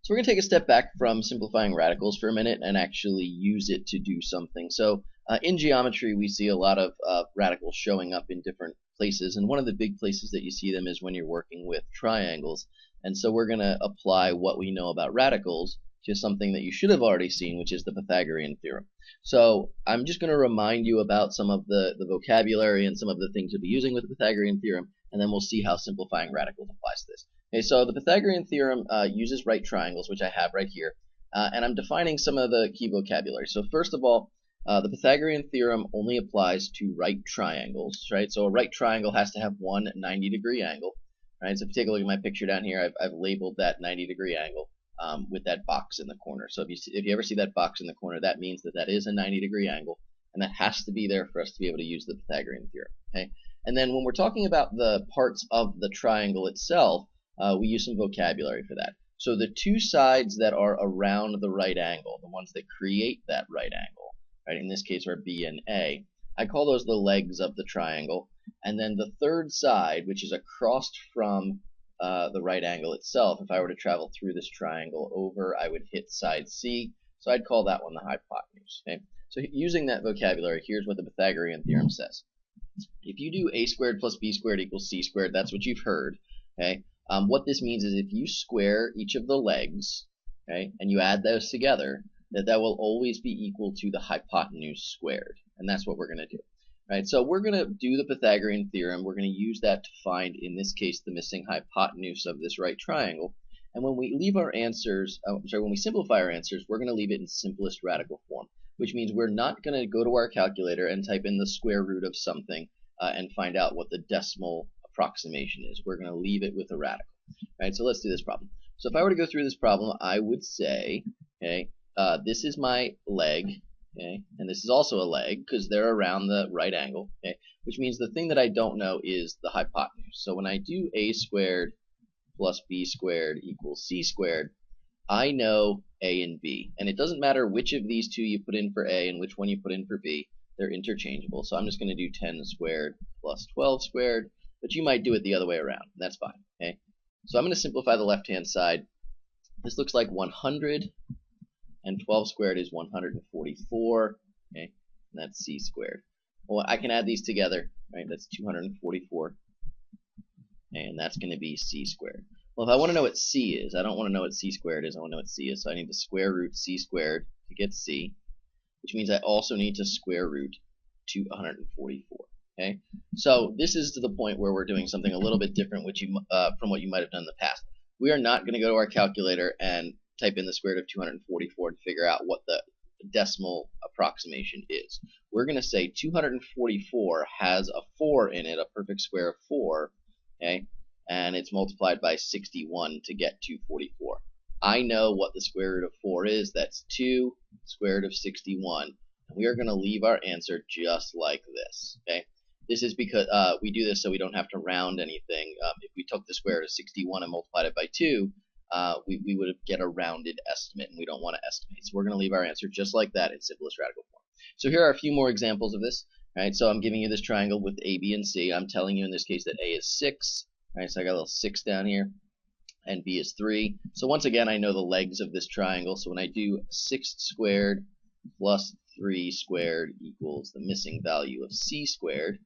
So we're going to take a step back from simplifying radicals for a minute and actually use it to do something. So in geometry, we see a lot of radicals showing up in different places, and one of the big places that you see them is when you're working with triangles. And so we're going to apply what we know about radicals to something that you should have already seen, which is the Pythagorean theorem. So I'm just going to remind you about some of the vocabulary and some of the things you'll be using with the Pythagorean theorem, and then we'll see how simplifying radicals applies to this. Okay, so the Pythagorean theorem uses right triangles, which I have right here, and I'm defining some of the key vocabulary. So first of all, the Pythagorean theorem only applies to right triangles, right? So a right triangle has to have one 90-degree angle, right? So if you take a look at my picture down here, I've labeled that 90-degree angle with that box in the corner. So if you ever see that box in the corner, that means that that is a 90-degree angle, and that has to be there for us to be able to use the Pythagorean theorem, okay? And then when we're talking about the parts of the triangle itself, we use some vocabulary for that. So the two sides that are around the right angle, the ones that create that right angle, right, in this case are B and A, I call those the legs of the triangle. And then the third side, which is across from the right angle itself, if I were to travel through this triangle over, I would hit side C, so I'd call that one the hypotenuse. Okay? So using that vocabulary, here's what the Pythagorean theorem says. If you do a squared plus b squared equals c squared, that's what you've heard. Okay? What this means is if you square each of the legs, okay, and you add those together, that will always be equal to the hypotenuse squared, and that's what we're going to do. Right? So we're going to do the Pythagorean theorem. We're going to use that to find, in this case, the missing hypotenuse of this right triangle. And when we leave our answers, when we simplify our answers, we're going to leave it in simplest radical form, which means we're not going to go to our calculator and type in the square root of something and find out what the decimal approximation is. We're going to leave it with a radical. Right? So let's do this problem. So if I were to go through this problem, I would say, okay, this is my leg, okay, and this is also a leg because they're around the right angle, okay, which means the thing that I don't know is the hypotenuse. So when I do a squared plus b squared equals c squared, I know a and b, and it doesn't matter which of these two you put in for a and which one you put in for b, they're interchangeable. So I'm just going to do 10 squared plus 12 squared, but you might do it the other way around. That's fine. Okay. So I'm going to simplify the left-hand side. This looks like 100, and 12 squared is 144. Okay, and that's c squared. Well, I can add these together. Right, that's 244, and that's going to be c squared. Well, if I want to know what c is, I don't want to know what c squared is. I want to know what c is. So I need to square root c squared to get c, which means I also need to square root 244. Okay, so this is to the point where we're doing something a little bit different from what you might have done in the past. We are not going to go to our calculator and type in the square root of 244 to figure out what the decimal approximation is. We're going to say 244 has a 4 in it, a perfect square of 4, okay, and it's multiplied by 61 to get 244. I know what the square root of 4 is. That's 2 square root of 61. And we are going to leave our answer just like this. Okay. This is because we do this so we don't have to round anything. If we took the square root of 61 and multiplied it by 2, we would get a rounded estimate, and we don't want to estimate. So we're going to leave our answer just like that in simplest radical form. So here are a few more examples of this. Right, so I'm giving you this triangle with A, B, and C. I'm telling you in this case that A is 6. Right, so I got a little 6 down here, and B is 3. So once again, I know the legs of this triangle. So when I do 6 squared plus 3 squared equals the missing value of c squared,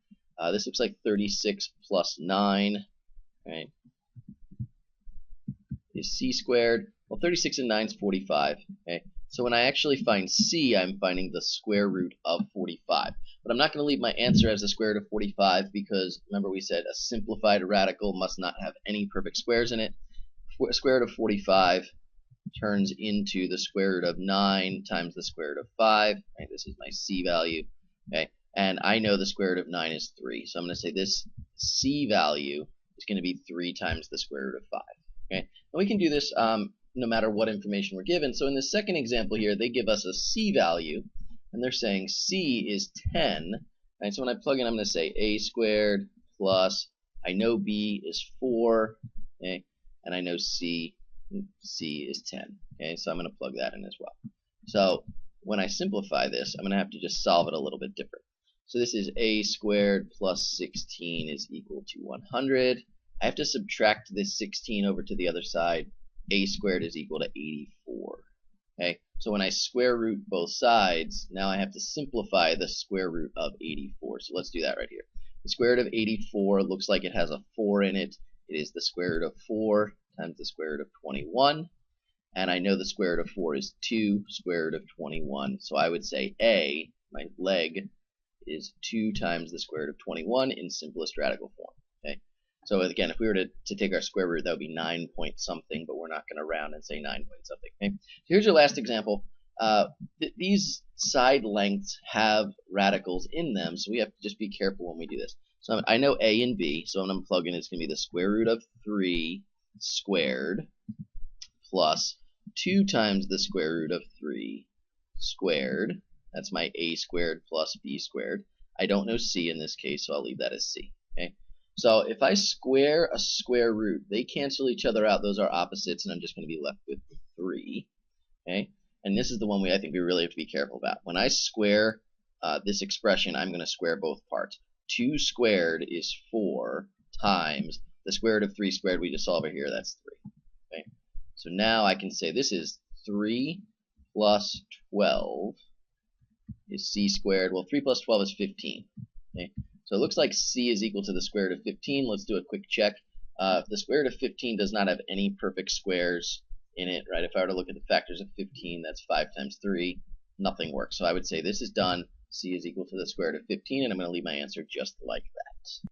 this looks like 36 plus 9, right, is c squared. Well, 36 and 9 is 45. Okay, so when I actually find c, I'm finding the square root of 45. But I'm not going to leave my answer as the square root of 45 because, remember, we said a simplified radical must not have any perfect squares in it. Square root of 45 turns into the square root of 9 times the square root of 5. Right, this is my c value. Okay, and I know the square root of 9 is 3. So I'm going to say this c value is going to be 3 times the square root of 5. Okay, and we can do this no matter what information we're given. So in the second example here, they give us a c value, and they're saying c is 10. Right, so when I plug in, I'm going to say a squared plus, I know b is 4, okay, and I know c is 10. Okay, so I'm going to plug that in as well. So when I simplify this, I'm going to have to just solve it a little bit different. So this is a squared plus 16 is equal to 100. I have to subtract this 16 over to the other side. a squared is equal to 84. Okay, so when I square root both sides, now I have to simplify the square root of 84. So let's do that right here. The square root of 84 looks like it has a 4 in it. It is the square root of 4 times the square root of 21. And I know the square root of 4 is 2 square root of 21. So I would say A, my leg, is 2 times the square root of 21 in simplest radical form. Okay. So again, if we were to take our square root, that would be 9 point something, but we're not going to round and say 9 point something. Okay. So here's your last example. These side lengths have radicals in them, so we have to just be careful when we do this. So I know A and B, so I'm going to plug in, it's going to be the square root of 3 squared plus 2 times the square root of 3 squared. That's my A squared plus B squared. I don't know C in this case, so I'll leave that as C. Okay. So if I square a square root, they cancel each other out. Those are opposites, and I'm just going to be left with 3. Okay. And this is the one I think we really have to be careful about. When I square this expression, I'm going to square both parts. 2 squared is 4 times the square root of 3 squared we just saw over here. That's 3. Okay. So now I can say this is 3 plus 12 is C squared. Well, 3 plus 12 is 15. Okay. So it looks like C is equal to the square root of 15. Let's do a quick check. The square root of 15 does not have any perfect squares in it, right? If I were to look at the factors of 15, that's 5 times 3. Nothing works. So I would say this is done. C is equal to the square root of 15, and I'm going to leave my answer just like that.